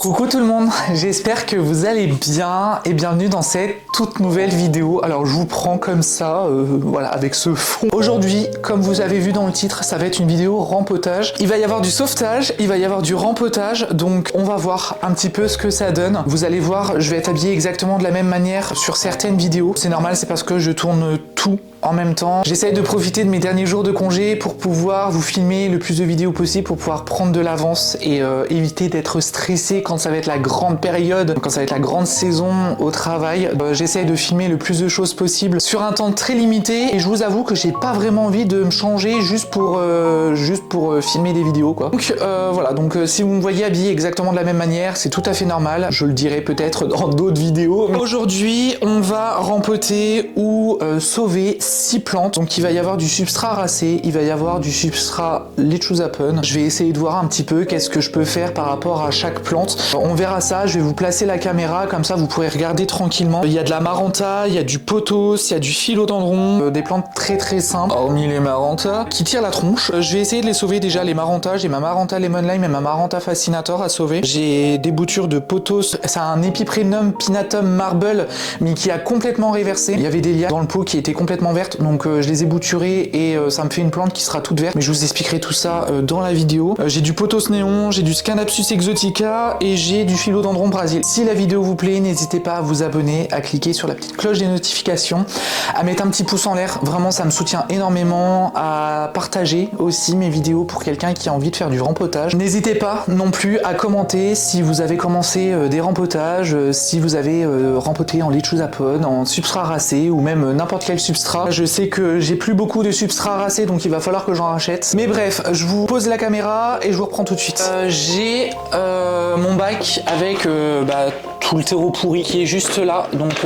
Coucou tout le monde, j'espère que vous allez bien et bienvenue dans cette toute nouvelle vidéo. Alors je vous prends comme ça, voilà, avec ce fond. Aujourd'hui, comme vous avez vu dans le titre, ça va être une vidéo rempotage. Il va y avoir du sauvetage, il va y avoir du rempotage, donc on va voir un petit peu ce que ça donne. Vous allez voir, je vais être habillé exactement de la même manière sur certaines vidéos. C'est normal, c'est parce que je tourne tout en même temps. J'essaye de profiter de mes derniers jours de congé pour pouvoir vous filmer le plus de vidéos possible, pour pouvoir prendre de l'avance et éviter d'être stressé quand ça va être la grande période, quand ça va être la grande saison au travail. J'essaye de filmer le plus de choses possible sur un temps très limité et je vous avoue que j'ai pas vraiment envie de me changer juste pour filmer des vidéos quoi. Donc voilà, donc si vous me voyez habillé exactement de la même manière, c'est tout à fait normal. Je le dirai peut-être dans d'autres vidéos. Aujourd'hui, on va rempoter ou sauver 6 plantes. Donc il va y avoir du substrat racé, il va y avoir du substrat lechuza pun. Je vais essayer de voir un petit peu qu'est-ce que je peux faire par rapport à chaque plante. On verra ça, je vais vous placer la caméra, comme ça vous pourrez regarder tranquillement. Il y a de la maranta, il y a du pothos, il y a du philodendron, des plantes très très simples, hormis les maranta, qui tirent la tronche. Je vais essayer de les sauver déjà, les maranta. J'ai ma maranta lemon lime et ma maranta fascinator à sauver. J'ai des boutures de pothos, c'est un epiprenum pinnatum marble, mais qui a complètement réversé. Il y avait des lianes dans le pot qui étaient complètement vertes, donc je les ai bouturées et ça me fait une plante qui sera toute verte, mais je vous expliquerai tout ça dans la vidéo. J'ai du pothos néon, j'ai du Scannapsus exotica et j'ai du philodendron brésil. Si la vidéo vous plaît, n'hésitez pas à vous abonner, à cliquer sur la petite cloche des notifications, à mettre un petit pouce en l'air, vraiment ça me soutient énormément, à partager aussi mes vidéos pour quelqu'un qui a envie de faire du rempotage. N'hésitez pas non plus à commenter si vous avez commencé des rempotages, si vous avez rempoté en lechuza pun, en substrat racé ou même n'importe quel substrat. Je sais que j'ai plus beaucoup de substrat racé, donc il va falloir que j'en rachète. Mais bref, je vous pose la caméra et je vous reprends tout de suite. J'ai mon bac avec tout le terreau pourri qui est juste là, donc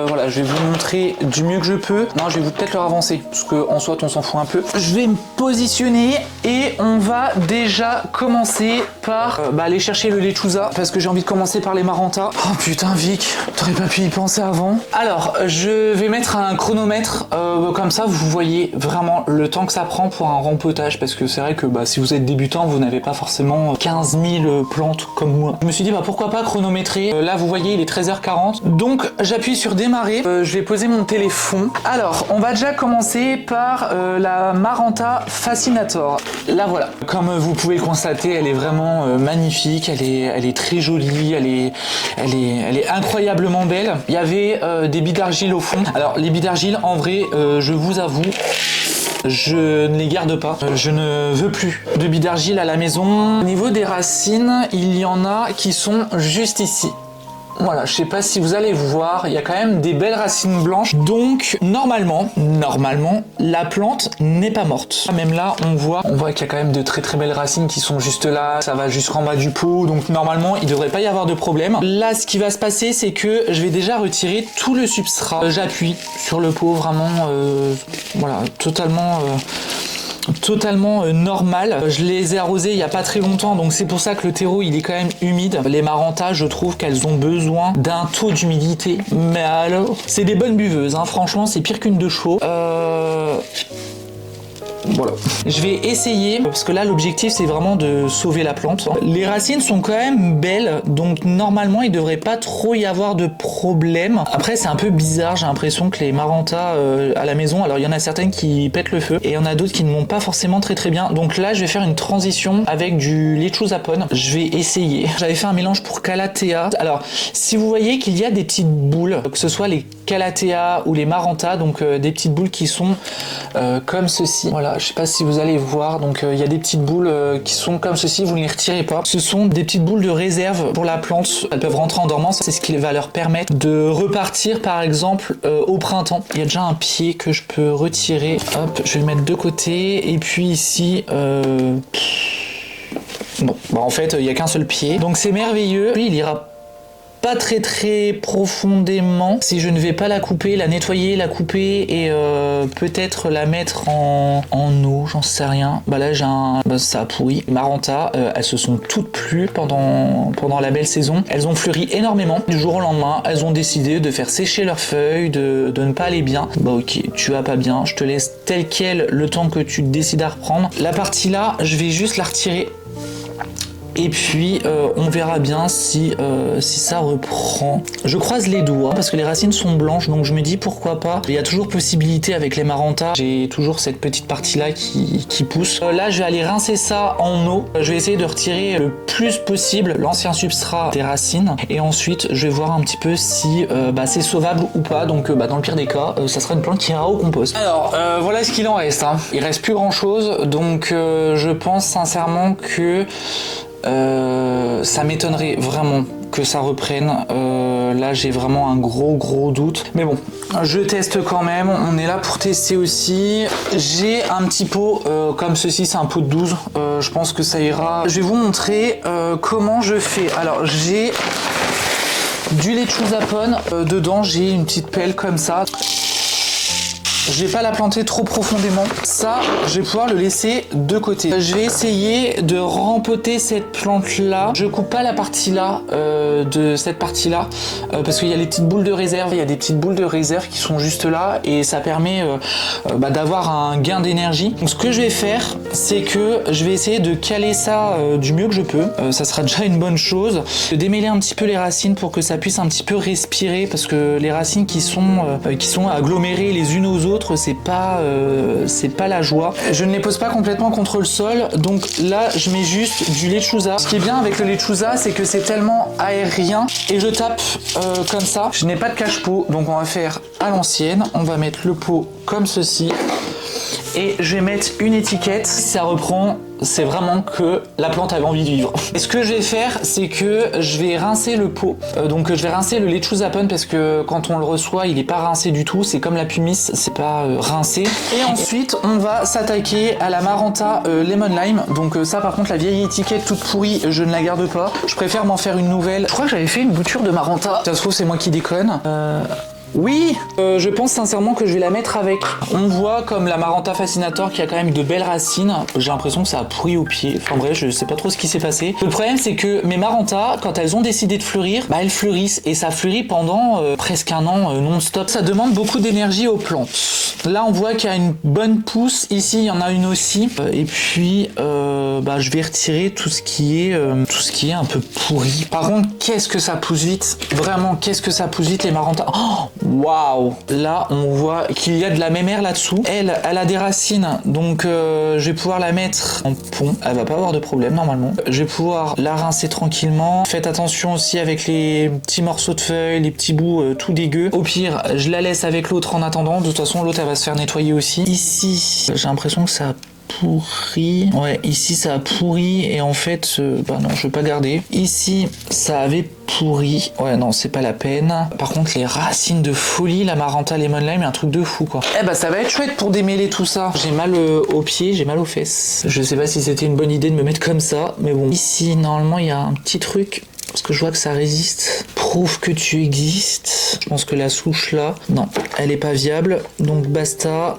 voilà, je vais vous montrer du mieux que je peux. Non, je vais peut-être le avancer parce qu'en soit on s'en fout un peu. Je vais me positionner et on va déjà commencer par aller chercher le lechuza parce que j'ai envie de commencer par les maranta. Oh putain Vic, t'aurais pas pu y penser avant. Alors je vais mettre un chronomètre comme ça vous voyez vraiment le temps que ça prend pour un rempotage, parce que c'est vrai que si vous êtes débutant vous n'avez pas forcément 15 000 plantes comme moi. Je me suis dit pourquoi pas chronométrer. Là vous voyez il est 13h40, donc j'appuie sur démarrer. Je vais poser mon téléphone. Alors on va déjà commencer par la maranta fascinator. La voilà, comme vous pouvez le constater, elle est vraiment magnifique, elle est très jolie, elle est incroyablement belle. Il y avait des billes d'argile au fond. Alors les billes d'argile en vrai je vous avoue, je ne les garde pas. Je ne veux plus de billes d'argile à la maison. Au niveau des racines, il y en a qui sont juste ici. Voilà, je sais pas si vous allez voir, il y a quand même des belles racines blanches. Donc, normalement, la plante n'est pas morte. Même là, on voit qu'il y a quand même de très très belles racines qui sont juste là. Ça va jusqu'en bas du pot. Donc, normalement, il devrait pas y avoir de problème. Là, ce qui va se passer, c'est que je vais déjà retirer tout le substrat. J'appuie sur le pot, vraiment, voilà, totalement normal. Je les ai arrosés il y a pas très longtemps, donc c'est pour ça que le terreau il est quand même humide. Les maranta, je trouve qu'elles ont besoin d'un taux d'humidité, mais alors c'est des bonnes buveuses, hein. Franchement c'est pire qu'une de chaux. Voilà. Je vais essayer, parce que là l'objectif c'est vraiment de sauver la plante. Les racines sont quand même belles, donc normalement il devrait pas trop y avoir de problème. Après c'est un peu bizarre, j'ai l'impression que les maranta à la maison, alors il y en a certaines qui pètent le feu et il y en a d'autres qui ne vont pas forcément très très bien. Donc là je vais faire une transition avec du lechuza pun. Je vais essayer. J'avais fait un mélange pour calathea. Alors si vous voyez qu'il y a des petites boules, que ce soit les calathea ou les maranta, donc des petites boules qui sont comme ceci. Voilà. Je sais pas si vous allez voir, donc il y a des petites boules qui sont comme ceci, vous ne les retirez pas. Ce sont des petites boules de réserve pour la plante, elles peuvent rentrer en dormance, c'est ce qui va leur permettre de repartir par exemple au printemps. Il y a déjà un pied que je peux retirer, hop, je vais le mettre de côté, et puis ici, bon, en fait il n'y a qu'un seul pied, donc c'est merveilleux. Lui il ira pas très très profondément si je ne vais pas la couper, la nettoyer, la couper et peut-être la mettre en eau, j'en sais rien. Là j'ai ça a pourri. Maranta, elles se sont toutes plues pendant la belle saison. Elles ont fleuri énormément. Du jour au lendemain, elles ont décidé de faire sécher leurs feuilles, de ne pas aller bien. Ok, tu vas pas bien, je te laisse tel quel le temps que tu décides à reprendre. La partie là, je vais juste la retirer et puis on verra bien si ça reprend. Je croise les doigts parce que les racines sont blanches, donc je me dis pourquoi pas. Il y a toujours possibilité avec les Maranta, j'ai toujours cette petite partie là qui pousse. Là je vais aller rincer ça en eau, je vais essayer de retirer le plus possible l'ancien substrat des racines et ensuite je vais voir un petit peu si c'est sauvable ou pas. Donc dans le pire des cas ça sera une plante qui ira au compost. Alors voilà ce qu'il en reste, hein. Il reste plus grand chose, donc je pense sincèrement que ça m'étonnerait vraiment que ça reprenne. Là j'ai vraiment un gros doute, mais bon, je teste quand même, on est là pour tester aussi. J'ai un petit pot comme ceci, c'est un pot de 12, je pense que ça ira. Je vais vous montrer comment je fais. Alors j'ai du lait de chusapone, dedans j'ai une petite pelle comme ça. Je vais pas la planter trop profondément. Ça, je vais pouvoir le laisser de côté. Je vais essayer de rempoter cette plante-là. Je coupe pas la partie là de cette partie-là parce qu'il y a les petites boules de réserve. Il y a des petites boules de réserve qui sont juste là et ça permet d'avoir un gain d'énergie. Donc ce que je vais faire, c'est que je vais essayer de caler ça du mieux que je peux. Ça sera déjà une bonne chose. De démêler un petit peu les racines pour que ça puisse un petit peu respirer parce que les racines qui sont agglomérées les unes aux autres, c'est pas la joie. Je ne les pose pas complètement contre le sol, donc là je mets juste du lechuza. Ce qui est bien avec le lechuza, c'est que c'est tellement aérien et je tape comme ça. Je n'ai pas de cache-pot, donc on va faire à l'ancienne. On va mettre le pot comme ceci et je vais mettre une étiquette. Si ça reprend, c'est vraiment que la plante avait envie de vivre. Et ce que je vais faire, c'est que je vais rincer le pot. Donc je vais rincer le lait de chusapone parce que quand on le reçoit, il n'est pas rincé du tout. C'est comme la pumice, c'est pas rincé. Et ensuite, on va s'attaquer à la Maranta Lemon Lime. Donc ça, par contre, la vieille étiquette toute pourrie, je ne la garde pas. Je préfère m'en faire une nouvelle. Je crois que j'avais fait une bouture de Maranta. Ça se trouve, c'est moi qui déconne. Oui, je pense sincèrement que je vais la mettre avec. On voit comme la Maranta Fascinator qui a quand même de belles racines. J'ai l'impression que ça a pourri au pied. Enfin bref, je sais pas trop ce qui s'est passé. Le problème c'est que mes Maranta, quand elles ont décidé de fleurir, elles fleurissent et ça fleurit pendant presque un an non-stop. Ça demande beaucoup d'énergie aux plantes. Là on voit qu'il y a une bonne pousse. Ici il y en a une aussi. Et puis je vais retirer tout ce qui est un peu pourri. Par contre, qu'est-ce que ça pousse vite. Vraiment, qu'est-ce que ça pousse vite les Maranta. Oh, waouh! Là, on voit qu'il y a de la mémère là-dessous. Elle a des racines, donc je vais pouvoir la mettre en pont. Elle va pas avoir de problème normalement. Je vais pouvoir la rincer tranquillement. Faites attention aussi avec les petits morceaux de feuilles, les petits bouts tout dégueux. Au pire, je la laisse avec l'autre en attendant. De toute façon, l'autre, elle va se faire nettoyer aussi. Ici, j'ai l'impression que ça a pourri. Ouais, ici ça a pourri et en fait, non, je vais pas garder. Ici, ça avait pourri. Ouais, non, c'est pas la peine. Par contre, les racines de folie, la Maranta Lemon Lime, un truc de fou, quoi. Ça va être chouette pour démêler tout ça. J'ai mal aux pieds, j'ai mal aux fesses. Je sais pas si c'était une bonne idée de me mettre comme ça, mais bon. Ici, normalement, il y a un petit truc. Parce que je vois que ça résiste. Prouve que tu existes. Je pense que la souche là, non, elle est pas viable. Donc basta.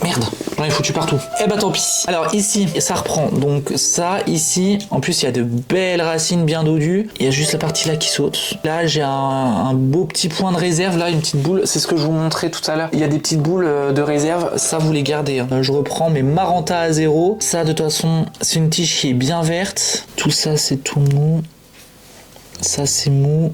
Merde, j'en ai foutu partout. Tant pis. Alors ici, ça reprend. Donc ça, ici, en plus il y a de belles racines bien dodues. Il y a juste la partie là qui saute. Là, j'ai un beau petit point de réserve. Là, une petite boule. C'est ce que je vous montrais tout à l'heure. Il y a des petites boules de réserve. Ça, vous les gardez. Je reprends mes Maranta à zéro. Ça, de toute façon, c'est une tige qui est bien verte. Tout ça, c'est tout mou. Ça, c'est mou.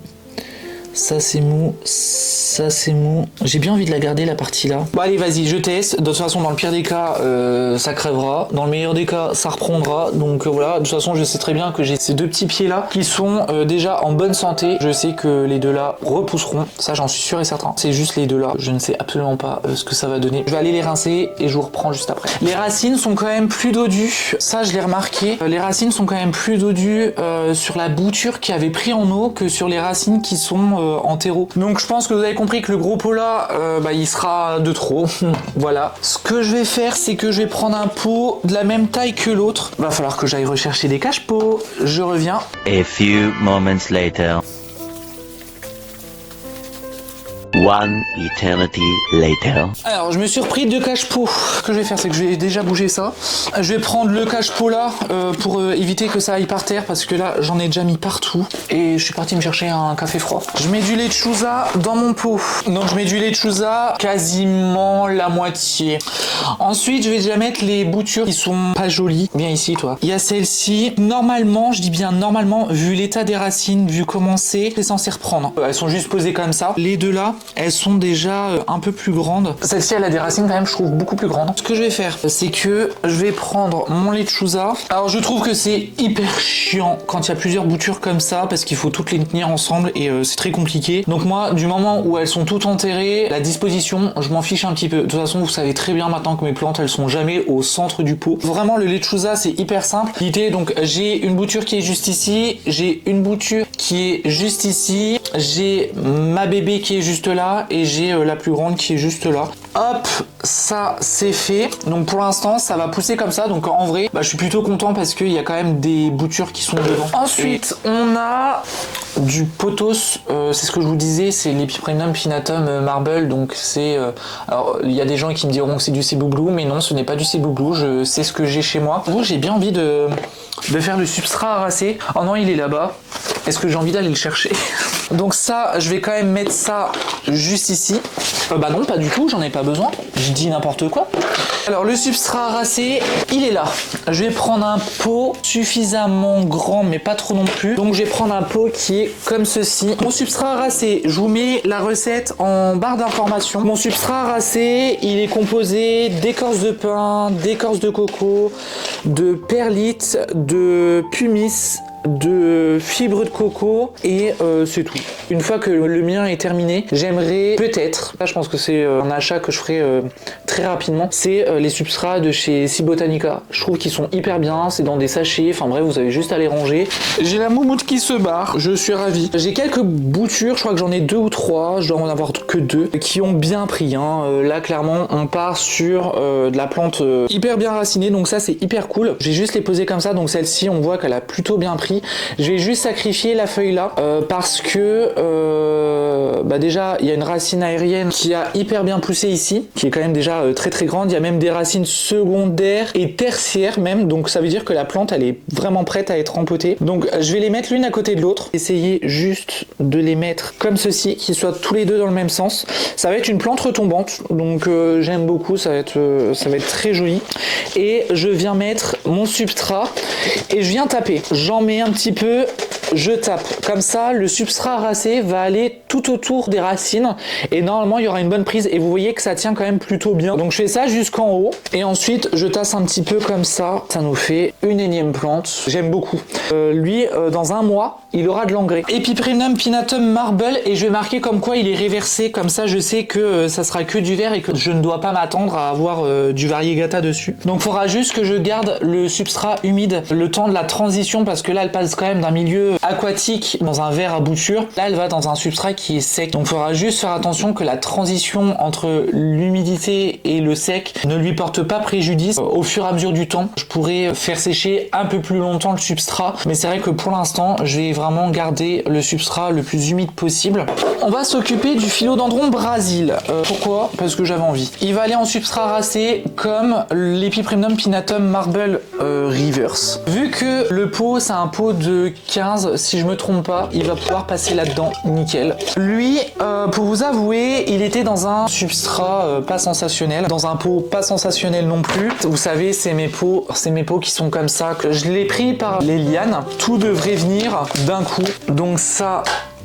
Ça c'est mou, ça c'est mou. J'ai bien envie de la garder la partie là. Bon allez vas-y, je teste. De toute façon dans le pire des cas ça crèvera. Dans le meilleur des cas ça reprendra. Donc voilà, de toute façon je sais très bien que j'ai ces deux petits pieds là qui sont déjà en bonne santé. Je sais que les deux là repousseront. Ça j'en suis sûr et certain. C'est juste les deux là. Je ne sais absolument pas ce que ça va donner. Je vais aller les rincer et je vous reprends juste après. Les racines sont quand même plus dodues. Ça je l'ai remarqué. Les racines sont quand même plus dodues sur la bouture qui avait pris en eau que sur les racines qui sont en terreau. Donc je pense que vous avez compris que le gros pot là, il sera de trop. Voilà. Ce que je vais faire, c'est que je vais prendre un pot de la même taille que l'autre. Va falloir que j'aille rechercher des cache-pots. Je reviens. A few moments later. One eternity later. Alors je me suis repris 2 cache-pots. Ce que je vais faire, c'est que je vais déjà bouger ça. Je vais prendre le cache-pot là pour éviter que ça aille par terre parce que là j'en ai déjà mis partout. Et je suis parti me chercher un café froid. Je mets du lechuza dans mon pot. Donc je mets du lechuza quasiment la moitié. Ensuite je vais déjà mettre les boutures qui sont pas jolies. Viens ici toi. Il y a celle-ci. Normalement, je dis bien normalement, vu l'état des racines, vu comment c'est censé reprendre. Elles sont juste posées comme ça. Les deux là, elles sont déjà un peu plus grandes. Celle-ci elle a des racines quand même, je trouve, beaucoup plus grandes. Ce que je vais faire, c'est que je vais prendre mon lechuza. Alors je trouve que c'est hyper chiant quand il y a plusieurs boutures comme ça parce qu'il faut toutes les tenir ensemble et c'est très compliqué. Donc moi, du moment où elles sont toutes enterrées, la disposition, je m'en fiche un petit peu. De toute façon, vous savez très bien maintenant que mes plantes, elles sont jamais au centre du pot. Vraiment, le lechuza, c'est hyper simple. L'idée, donc, j'ai une bouture qui est juste ici, j'ai une bouture qui est juste ici, j'ai ma bébé qui est juste là et j'ai la plus grande qui est juste là. Hop, ça c'est fait. Donc pour l'instant ça va pousser comme ça. Donc en vrai, je suis plutôt content parce qu'il y a quand même des boutures qui sont devant. Ensuite, on a du pothos. C'est ce que je vous disais, c'est l'Epipremnum pinnatum marble. Donc c'est... alors il y a des gens qui me diront que c'est du Cebu Blue, mais non, ce n'est pas du Cebu Blue. Je sais ce que j'ai chez moi. Bon, j'ai bien envie de faire le substrat arasé. Oh non, il est là-bas. Est-ce que j'ai envie d'aller le chercher? Donc ça, je vais quand même mettre ça juste ici. Bah non, pas du tout, j'en ai pas besoin. Je dis n'importe quoi. Alors le substrat arasé, il est là. Je vais prendre un pot suffisamment grand, mais pas trop non plus. Donc je vais prendre un pot qui est comme ceci. Mon substrat arasé, je vous mets la recette en barre d'information. Mon substrat arasé, il est composé d'écorce de pin, d'écorce de coco, de perlite, de pumice, de fibres de coco et c'est tout. Une fois que le mien est terminé, j'aimerais peut-être, là je pense que c'est un achat que je ferai très rapidement, c'est les substrats de chez Cibotanica. Je trouve qu'ils sont hyper bien, c'est dans des sachets, enfin bref, vous avez juste à les ranger. J'ai la moumoute qui se barre, je suis ravi. J'ai quelques boutures, je crois que j'en ai 2 ou 3, je dois en avoir que 2, qui ont bien pris. Là clairement, on part sur de la plante hyper bien racinée, donc ça c'est hyper cool. Je vais juste les poser comme ça, donc celle-ci on voit qu'elle a plutôt bien pris. Je vais juste sacrifier la feuille là parce que déjà il y a une racine aérienne qui a hyper bien poussé ici, qui est quand même déjà très très grande. Il y a même des racines secondaires et tertiaires même, donc ça veut dire que la plante elle est vraiment prête à être rempotée. Donc je vais les mettre l'une à côté de l'autre, essayer juste de les mettre comme ceci, qu'ils soient tous les deux dans le même sens. Ça va être une plante retombante, donc j'aime beaucoup, ça va être très joli. Et je viens mettre mon substrat et je viens taper. J'en mets un petit peu, je tape. Comme ça, le substrat arasé va aller tout autour des racines et normalement, il y aura une bonne prise et vous voyez que ça tient quand même plutôt bien. Donc, je fais ça jusqu'en haut et ensuite, je tasse un petit peu comme ça. Ça nous fait une énième plante. J'aime beaucoup. Lui, dans un mois, il aura de l'engrais. Epipremnum pinnatum marble et je vais marquer comme quoi il est réversé. Comme ça, je sais que ça sera que du vert et que je ne dois pas m'attendre à avoir du variegata dessus. Donc, il faudra juste que je garde le substrat humide le temps de la transition parce que là, elle passe quand même d'un milieu aquatique dans un verre à bouture. Là, elle va dans un substrat qui est sec. Donc, il faudra juste faire attention que la transition entre l'humidité et le sec ne lui porte pas préjudice. Au fur et à mesure du temps, je pourrais faire sécher un peu plus longtemps le substrat. Mais c'est vrai que pour l'instant, je vais vraiment garder le substrat le plus humide possible. On va s'occuper du philodendron Brésil. Pourquoi? Parce que j'avais envie. Il va aller en substrat arasé comme l'Epipremnum pinnatum marble reverse. Vu que le pot, c'est un pot de 15, si je me trompe pas, il va pouvoir passer là-dedans, nickel. Lui, pour vous avouer, il était dans un substrat pas sensationnel, dans un pot pas sensationnel non plus. Vous savez, c'est mes pots qui sont comme ça, que je l'ai pris par les lianes. Tout devrait venir d'un coup, donc ça...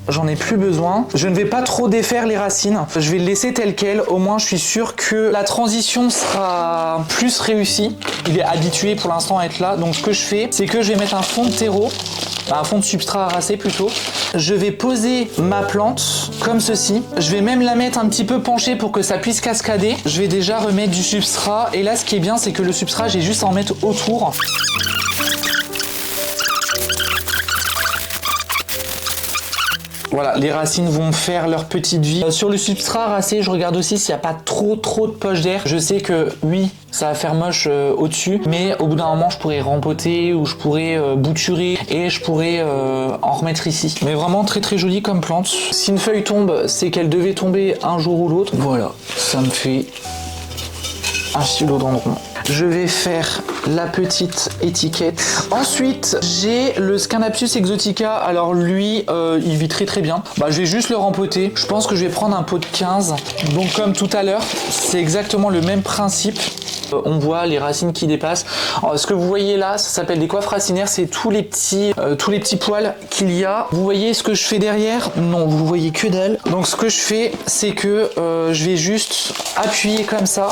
J'en ai plus besoin. Je ne vais pas trop défaire les racines. Je vais le laisser tel quel. Au moins, je suis sûr que la transition sera plus réussie. Il est habitué pour l'instant à être là. Donc, ce que je fais, c'est que je vais mettre un fond de terreau, un fond de substrat arasé plutôt. Je vais poser ma plante comme ceci. Je vais même la mettre un petit peu penchée pour que ça puisse cascader. Je vais déjà remettre du substrat. Et là, ce qui est bien, c'est que le substrat, j'ai juste à en mettre autour. Voilà, les racines vont faire leur petite vie. Sur le substrat racé, je regarde aussi s'il n'y a pas trop de poches d'air. Je sais que oui, ça va faire moche au-dessus, mais au bout d'un moment, je pourrais rempoter ou je pourrais bouturer et je pourrais en remettre ici. Mais vraiment très jolie comme plante. Si une feuille tombe, c'est qu'elle devait tomber un jour ou l'autre. Voilà, ça me fait un philodendron. Je vais faire la petite étiquette. Ensuite, j'ai le Scindapsus exotica. Alors lui, il vit très bien. Je vais juste le rempoter. Je pense que je vais prendre un pot de 15. Donc comme tout à l'heure, c'est exactement le même principe. On voit les racines qui dépassent. Alors, ce que vous voyez là, ça s'appelle des coiffes racinaires. C'est tous les petits poils qu'il y a. Vous voyez ce que je fais derrière? Non, vous voyez que dalle. Donc ce que je fais, c'est que je vais juste appuyer comme ça.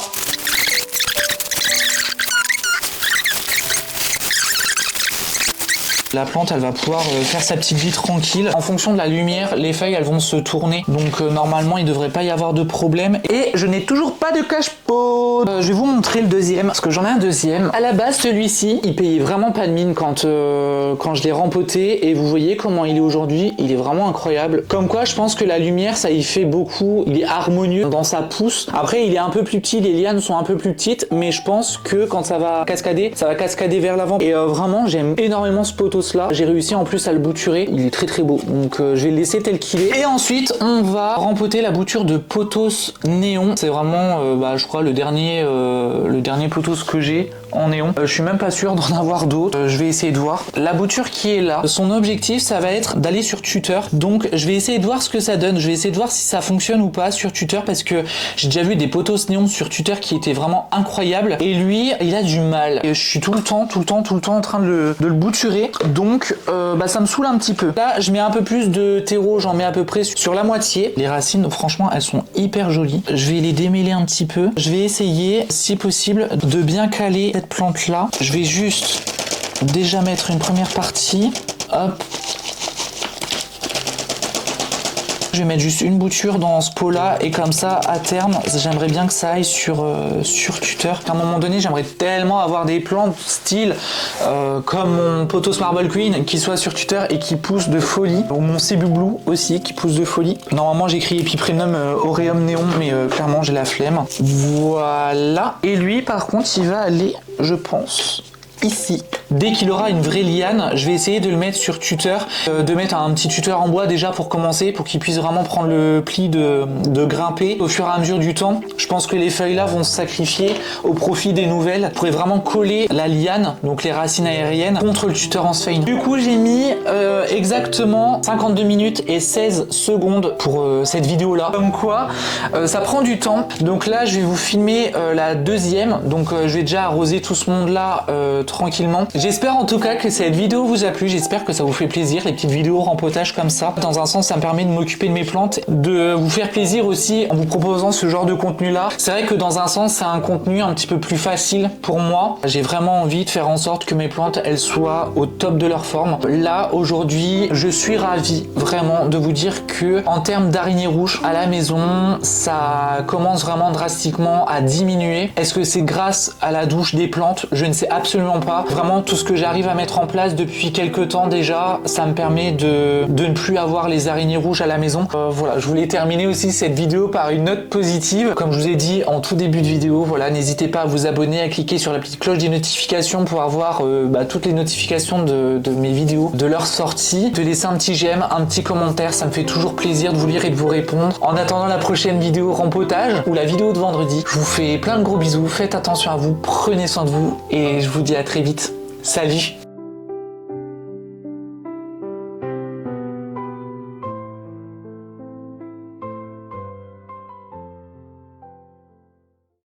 La plante, elle va pouvoir faire sa petite vie tranquille. En fonction de la lumière, les feuilles, elles vont se tourner. Donc normalement, il ne devrait pas y avoir de problème. Et je n'ai toujours pas de cache-pot. Je vais vous montrer le deuxième, parce que j'en ai un deuxième. À la base, celui-ci, il payait vraiment pas de mine quand je l'ai rempoté. Et vous voyez comment il est aujourd'hui. Il est vraiment incroyable. Comme quoi, je pense que la lumière, ça y fait beaucoup. Il est harmonieux dans sa pousse. Après, il est un peu plus petit. Les lianes sont un peu plus petites. Mais je pense que quand ça va cascader vers l'avant. Et vraiment, j'aime énormément ce poteau là. J'ai réussi en plus à le bouturer. Il est très beau. Donc je vais le laisser tel qu'il est. Et ensuite, on va rempoter la bouture de pothos néon. C'est vraiment, je crois, le dernier pothos que j'ai en néon. Je suis même pas sûr d'en avoir d'autres. Je vais essayer de voir. La bouture qui est là, son objectif, ça va être d'aller sur Tuteur. Donc je vais essayer de voir ce que ça donne. Je vais essayer de voir si ça fonctionne ou pas sur Tuteur parce que j'ai déjà vu des pothos néon sur Tuteur qui étaient vraiment incroyables. Et lui, il a du mal. Et je suis tout le temps en train de le bouturer. Donc ça me saoule un petit peu. Là, je mets un peu plus de terreau, j'en mets à peu près sur la moitié. Les racines, franchement, elles sont hyper jolies. Je vais les démêler un petit peu. Je vais essayer, si possible, de bien caler cette plante-là. Je vais juste déjà mettre une première partie. Hop. Je vais mettre juste une bouture dans ce pot là et comme ça à terme j'aimerais bien que ça aille sur Tuteur. À un moment donné j'aimerais tellement avoir des plantes style comme mon Pothos Marble Queen qui soit sur Tuteur et qui pousse de folie, ou mon Cebu Blue aussi qui pousse de folie. Normalement j'écris Epiprenum Aureum Néon mais clairement j'ai la flemme. Voilà. Et lui par contre il va aller, je pense, ici. Dès qu'il aura une vraie liane, je vais essayer de le mettre sur Tuteur, de mettre un petit tuteur en bois déjà pour commencer, pour qu'il puisse vraiment prendre le pli de grimper. Au fur et à mesure du temps, je pense que les feuilles là vont se sacrifier au profit des nouvelles. Je pourrais vraiment coller la liane, donc les racines aériennes, contre le tuteur en sphène. Du coup, j'ai mis exactement 52 minutes et 16 secondes pour cette vidéo là. Comme quoi, ça prend du temps. Donc là, je vais vous filmer la deuxième. Donc je vais déjà arroser tout ce monde là tranquillement. J'espère en tout cas que cette vidéo vous a plu, j'espère que ça vous fait plaisir, les petites vidéos rempotage comme ça. Dans un sens, ça me permet de m'occuper de mes plantes, de vous faire plaisir aussi en vous proposant ce genre de contenu là. C'est vrai que dans un sens, c'est un contenu un petit peu plus facile pour moi. J'ai vraiment envie de faire en sorte que mes plantes, elles soient au top de leur forme. Là, aujourd'hui, je suis ravi vraiment de vous dire que en termes d'araignées rouges à la maison, ça commence vraiment drastiquement à diminuer. Est-ce que c'est grâce à la douche des plantes? Je ne sais absolument pas. Vraiment, tout ce que j'arrive à mettre en place depuis quelques temps déjà, ça me permet de ne plus avoir les araignées rouges à la maison. Voilà, je voulais terminer aussi cette vidéo par une note positive. Comme je vous ai dit en tout début de vidéo, voilà, n'hésitez pas à vous abonner, à cliquer sur la petite cloche des notifications pour avoir toutes les notifications de mes vidéos, de leur sortie. De laisser un petit j'aime, un petit commentaire, ça me fait toujours plaisir de vous lire et de vous répondre. En attendant la prochaine vidéo rempotage ou la vidéo de vendredi, je vous fais plein de gros bisous, faites attention à vous, prenez soin de vous et je vous dis à très vite. Salut!